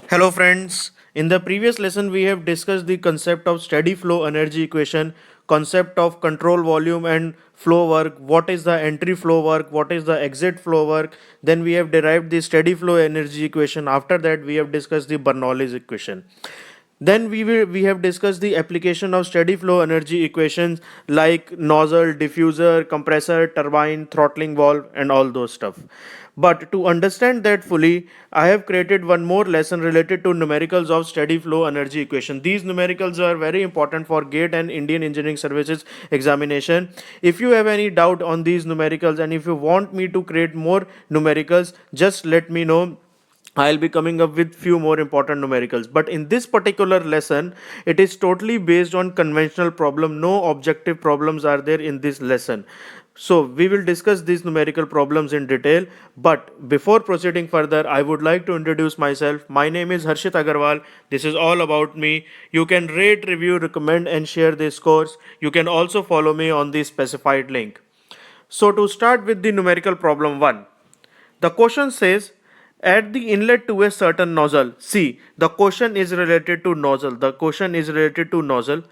Hello friends, in the previous lesson we have discussed the concept of steady flow energy equation, concept of control volume and flow work, what is the entry flow work, what is the exit flow work, then we have derived the steady flow energy equation. After that we have discussed the Bernoulli's equation. Then we have discussed the application of steady flow energy equations like nozzle, diffuser, compressor, turbine, throttling valve, and all those stuff. But to understand that fully, I have created one more lesson related to numericals of steady flow energy equation. These numericals are very important for GATE and Indian Engineering Services examination. If you have any doubt on these numericals and if you want me to create more numericals, just let me know. I'll be coming up with few more important numericals. But in this particular lesson, it is totally based on conventional problem. No objective problems are there in this lesson. So we will discuss these numerical problems in detail. But before proceeding further, I would like to introduce myself. My name is Harshit Agarwal. This is all about me. You can rate, review, recommend and share this course. You can also follow me on the specified link. So to start with the numerical problem 1. The question says at the inlet to a certain nozzle. See, the question is related to nozzle. The question is related to nozzle.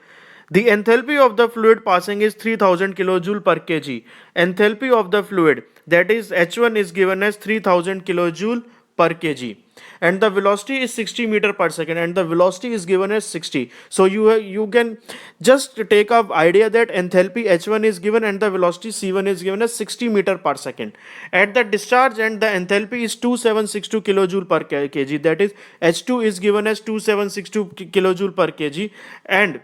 The enthalpy of the fluid passing is 3000 kilojoule per kg. Enthalpy of the fluid, that is H1, is given as 3000 kilojoule per kg, and the velocity is 60 meter per second, and the velocity is given as 60. So you can just take up idea that enthalpy H1 is given and the velocity C1 is given as 60 meter per second. At the discharge end, the enthalpy is 2762 kilojoule per kg, that is H2 is given as 2762 kilojoule per kg, and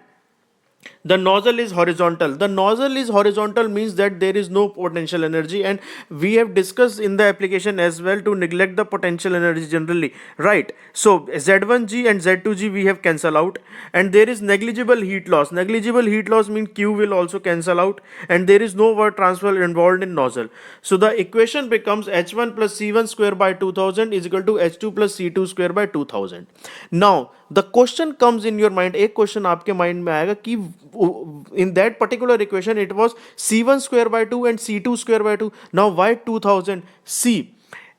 the nozzle is horizontal. The nozzle is horizontal means that there is no potential energy, and we have discussed in the application as well to neglect the potential energy generally, right? So Z1g and Z2g we have cancel out, and there is negligible heat loss. Negligible heat loss means Q will also cancel out, and there is no work transfer involved in nozzle. So the equation becomes H1 plus C1 square by 2000 is equal to H2 plus C2 square by 2000. Now the question comes in your mind, एक question आपके mind में आएगा कि in that particular equation it was C1 square by 2 and C2 square by 2. Now why 2000? See,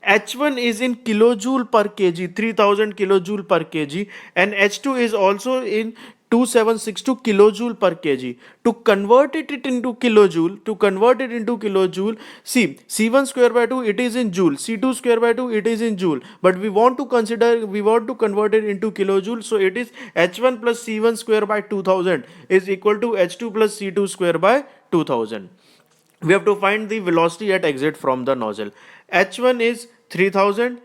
H1 is in kilojoule per kg, 3000 kilojoule per kg, and H2 is also in 2762 kilojoule per kg. To convert it into kilojoule, see, C1 square by 2 it is in joule, C2 square by 2 it is in joule, but we want to convert it into kilojoule, so it is H1 plus C1 square by 2000 is equal to H2 plus C2 square by 2000. We have to find the velocity at exit from the nozzle. H1 is 3000,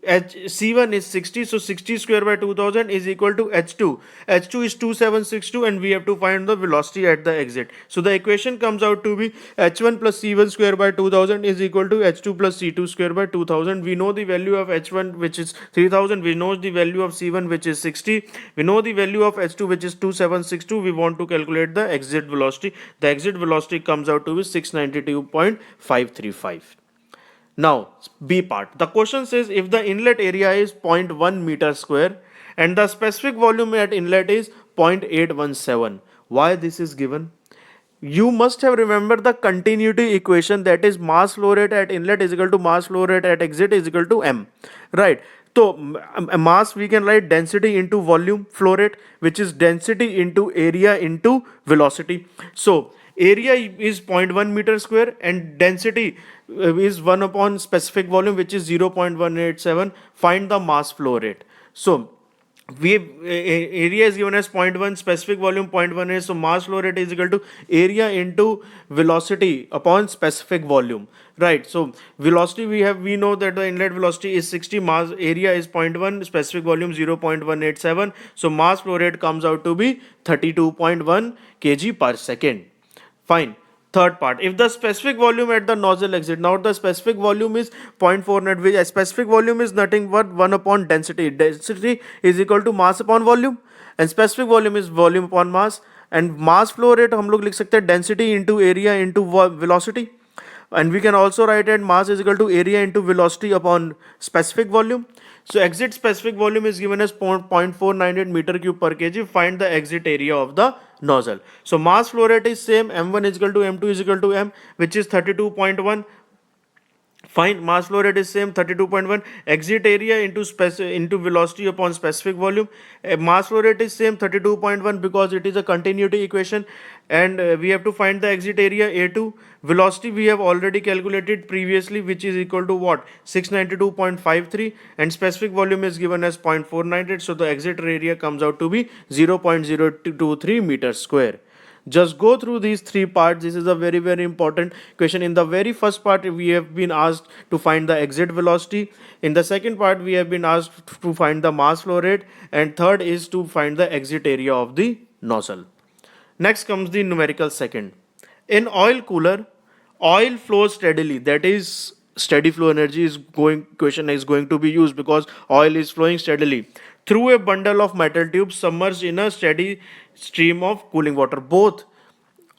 C1 is 60, so 60 square by 2000 is equal to H2. H2 is 2762, and we have to find the velocity at the exit. So the equation comes out to be H1 plus C1 square by 2000 is equal to H2 plus C2 square by 2000. We know the value of H1 which is 3000, we know the value of C1 which is 60, we know the value of H2 which is 2762. We want to calculate the exit velocity. The exit velocity comes out to be 692.535. Now, B part. The question says if the inlet area is 0.1 meter square and the specific volume at inlet is 0.817. Why this is given? You must have remembered the continuity equation, that is mass flow rate at inlet is equal to mass flow rate at exit is equal to M. Right. So mass we can write density into volume flow rate, which is density into area into velocity. So area is 0.1 meter square and density is 1 upon specific volume, which is 0.187. Find the mass flow rate. So area is given as 0.1, specific volume 0.1 is, so mass flow rate is equal to area into velocity upon specific volume, right? So velocity we know that the inlet velocity is 60, mass area is 0.1, specific volume 0.187, so mass flow rate comes out to be 32.1 kg per second. Fine. Third part, if the specific volume at the nozzle exit, now the specific volume is 0.4 net, which specific volume is nothing but 1 upon density. Density is equal to mass upon volume, and specific volume is volume upon mass, and mass flow rate हम लोग लिख सकते हैं density into area into velocity, and we can also write it mass is equal to area into velocity upon specific volume. So exit specific volume is given as 0.498 meter cube per kg. Find the exit area of the nozzle. So mass flow rate is same, m1 is equal to m2 is equal to m, which is 32.1. Fine, mass flow rate is same 32.1. Exit area into velocity upon specific volume. Mass flow rate is same 32.1 because it is a continuity equation, and we have to find the exit area A2. Velocity we have already calculated previously, which is equal to what, 692.53, and specific volume is given as 0.498. So the exit area comes out to be 0.023 meters square. Just go through these three parts. This is a very, very important question. In the very first part, we have been asked to find the exit velocity. In the second part, we have been asked to find the mass flow rate. And third is to find the exit area of the nozzle. Next comes the numerical second. In oil cooler, oil flows steadily. That is, steady flow energy is going, question is going to be used because oil is flowing steadily through a bundle of metal tubes submerged in a steady stream of cooling water. Both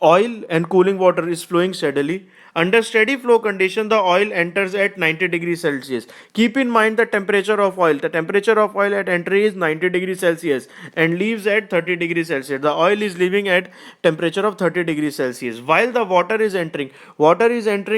oil and cooling water is flowing steadily. Under steady flow condition, the oil enters at 90 degrees Celsius. Keep in mind the temperature of oil. The temperature of oil at entry is 90 degrees Celsius and leaves at 30 degrees Celsius. The oil is leaving at temperature of 30 degrees Celsius. While the water is entering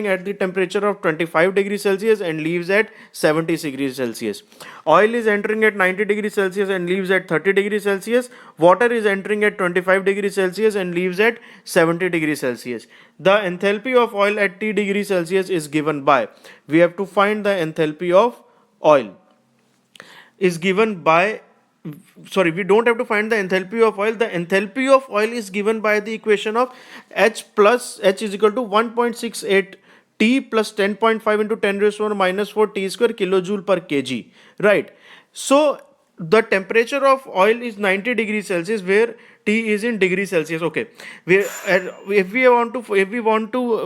at the temperature of 25 degrees Celsius and leaves at 70 degrees Celsius. Oil is entering at 90 degrees Celsius and leaves at 30 degrees Celsius. Water is entering at 25 degrees Celsius and leaves at 70 degrees Celsius. The enthalpy of oil at T degrees Celsius is given by, we have to find the enthalpy of oil is given by, sorry, we don't have to find the enthalpy of oil. The enthalpy of oil is given by the equation of H is equal to 1.68 T plus 10.5 into 10 raised to power minus 4 T square kilojoule per kg, right? So the temperature of oil is 90 degrees Celsius where T is in degree Celsius. Okay, if we want to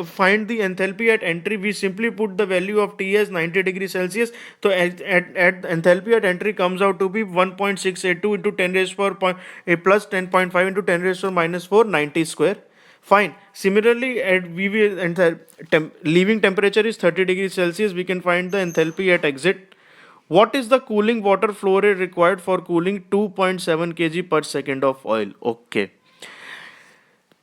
find the enthalpy at entry, we simply put the value of T as 90 degrees Celsius. So at enthalpy at entry comes out to be 1.682 into 10 raised to power plus 10.5 into 10 raised to power minus 4 90 square. Fine. Similarly, at VV leaving temperature is 30 degrees Celsius. We can find the enthalpy at exit. What is the cooling water flow rate required for cooling 2.7 kg per second of oil? Okay.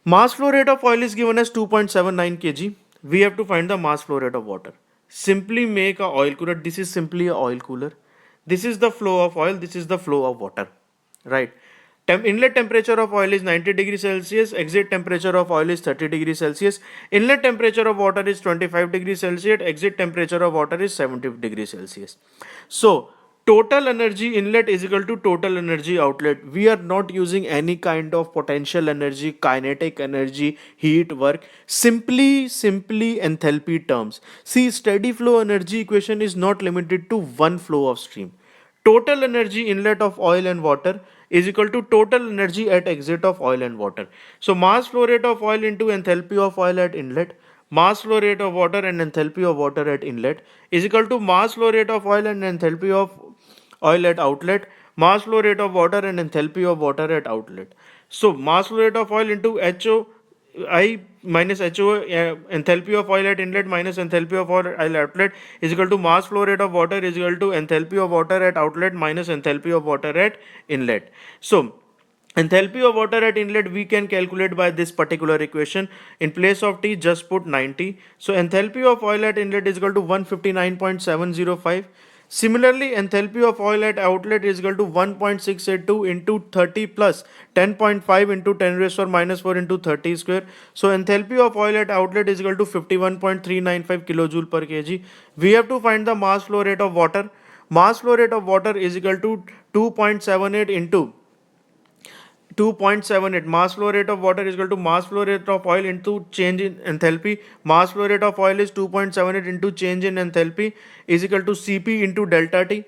Mass flow rate of oil is given as 2.79 kg. We have to find the mass flow rate of water. Simply make a oil cooler. This is simply a oil cooler. This is the flow of oil. This is the flow of water. Right. Inlet temperature of oil is 90 degrees Celsius. Exit temperature of oil is 30 degrees Celsius. Inlet temperature of water is 25 degrees Celsius. Exit temperature of water is 70 degrees Celsius. So total energy inlet is equal to total energy outlet. We are not using any kind of potential energy, kinetic energy, heat, work. Simply enthalpy terms. See, steady flow energy equation is not limited to one flow of stream. Total energy inlet of oil and water is equal to total energy at exit of oil and water. So mass flow rate of oil into enthalpy of oil at inlet, mass flow rate of water and enthalpy of water at inlet is equal to mass flow rate of oil and enthalpy of oil at outlet, mass flow rate of water and enthalpy of water at outlet. So mass flow rate of oil into HO I minus HO, enthalpy of oil at inlet minus enthalpy of oil at outlet is equal to mass flow rate of water is equal to enthalpy of water at outlet minus enthalpy of water at inlet. So enthalpy of water at inlet we can calculate by this particular equation. In place of T, just put 90. So enthalpy of oil at inlet is equal to 159.705. Similarly, enthalpy of oil at outlet is equal to 1.682 into 30 plus 10.5 into 10 raised to minus 4 into 30 square. So enthalpy of oil at outlet is equal to 51.395 kilojoule per kg. We have to find the mass flow rate of water. Mass flow rate of water is equal to 2.78 into 2.78. Mass flow rate of water is equal to mass flow rate of oil into change in enthalpy. Mass flow rate of oil is 2.78 into change in enthalpy is equal to Cp into delta T.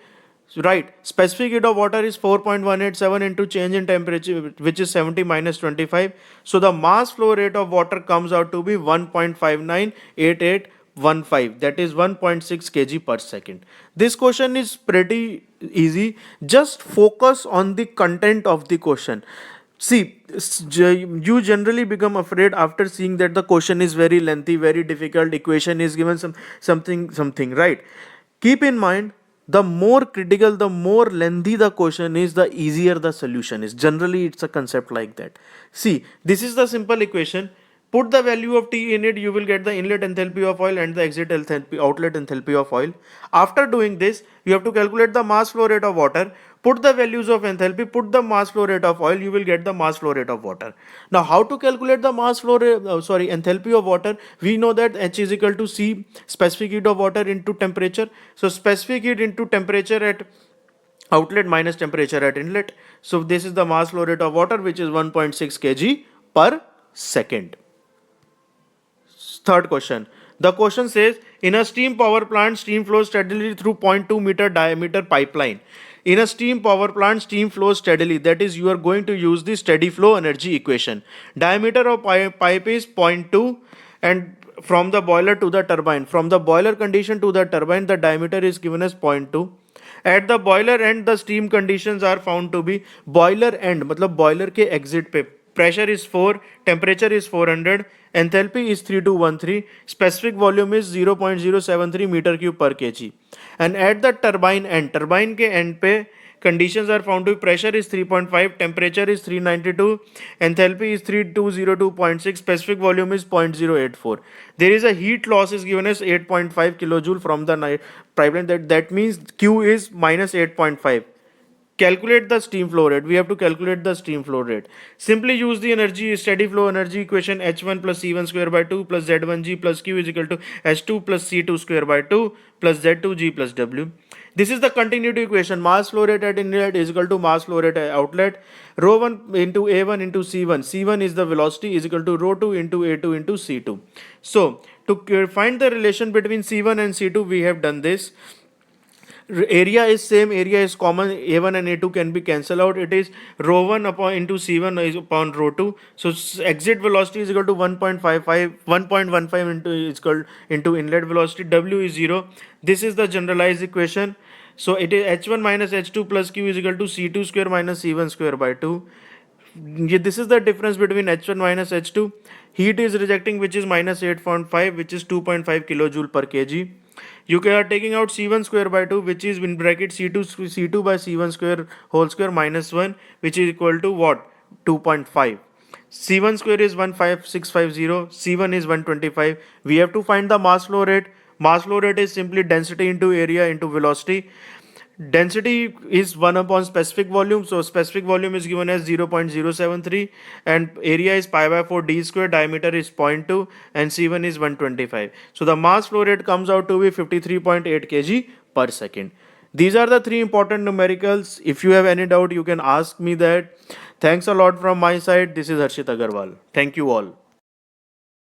Right. Specific heat of water is 4.187 into change in temperature, which is 70 minus 25. So the mass flow rate of water comes out to be 1.598815, that is 1.6 kg per second. This question is pretty easy. Just focus on the content of the question. See, you generally become afraid after seeing that the question is very lengthy, very difficult, equation is given something, right? Keep in mind, the more critical, the more lengthy the question is, the easier the solution is. Generally, it's a concept like that. See, this is the simple equation. Put the value of T in it, you will get the inlet enthalpy of oil and the exit enthalpy, outlet enthalpy of oil. After doing this, you have to calculate the mass flow rate of water. Put the values of enthalpy, put the mass flow rate of oil, you will get the mass flow rate of water. Now, how to calculate the mass flow rate, enthalpy of water? We know that H is equal to C, specific heat of water into temperature. So, specific heat into temperature at outlet minus temperature at inlet. So, this is the mass flow rate of water, which is 1.6 kg per second. Third question. The question says, in a steam power plant, steam flows steadily through 0.2 meter diameter pipeline. In a steam power plant, steam flows steadily. That is, you are going to use the steady flow energy equation. Diameter of pipe is 0.2, and from the boiler to the turbine. From the boiler condition to the turbine, the diameter is given as 0.2. At the boiler end, the steam conditions are found to be boiler end, मतलब boiler के exit पे pressure is 4, temperature is 400, enthalpy is 3213, specific volume is 0.073 meter cube per kg. And at the turbine के end पे conditions are found to be pressure is 3.5, temperature is 392, enthalpy is 3202.6, specific volume is 0.084. There is a heat loss is given as 8.5 kilojoule from the pipeline. That means Q is minus 8.5. Calculate the steam flow rate. We have to calculate the steam flow rate. Simply use the energy steady flow energy equation H1 plus C1 square by 2 plus Z1G plus Q is equal to H2 plus C2 square by 2 plus Z2G plus W. This is the continuity equation. Mass flow rate at inlet is equal to mass flow rate at outlet. Rho 1 into A1 into C1. C1 is the velocity is equal to rho 2 into A2 into C2. So to find the relation between C1 and C2, we have done this. Area is same, area is common, A1 and A2 can be cancelled out. It is rho 1 upon into C1 is upon rho 2. So exit velocity is equal to 1.15 into is equal into inlet velocity. W is 0. This is the generalized equation. So it is H1 minus H2 plus Q is equal to C2 square minus C1 square by 2. This is the difference between H1 minus H2. Heat is rejecting, which is minus 8.5, which is 2.5 kilojoule per kg. You are taking out C1 square by 2, which is in bracket C2 by C1 square whole square minus 1, which is equal to what? 2.5. C1 square is 15650, C1 is 125. We have to find the mass flow rate. Mass flow rate is simply density into area into velocity. Density is 1 upon specific volume. So specific volume is given as 0.073 and area is pi by 4 d square, diameter is 0.2 and C1 is 125. So the mass flow rate comes out to be 53.8 kg per second. These are the three important numericals. If you have any doubt, you can ask me that. Thanks a lot from my side. This is Harshit Agarwal. Thank you all.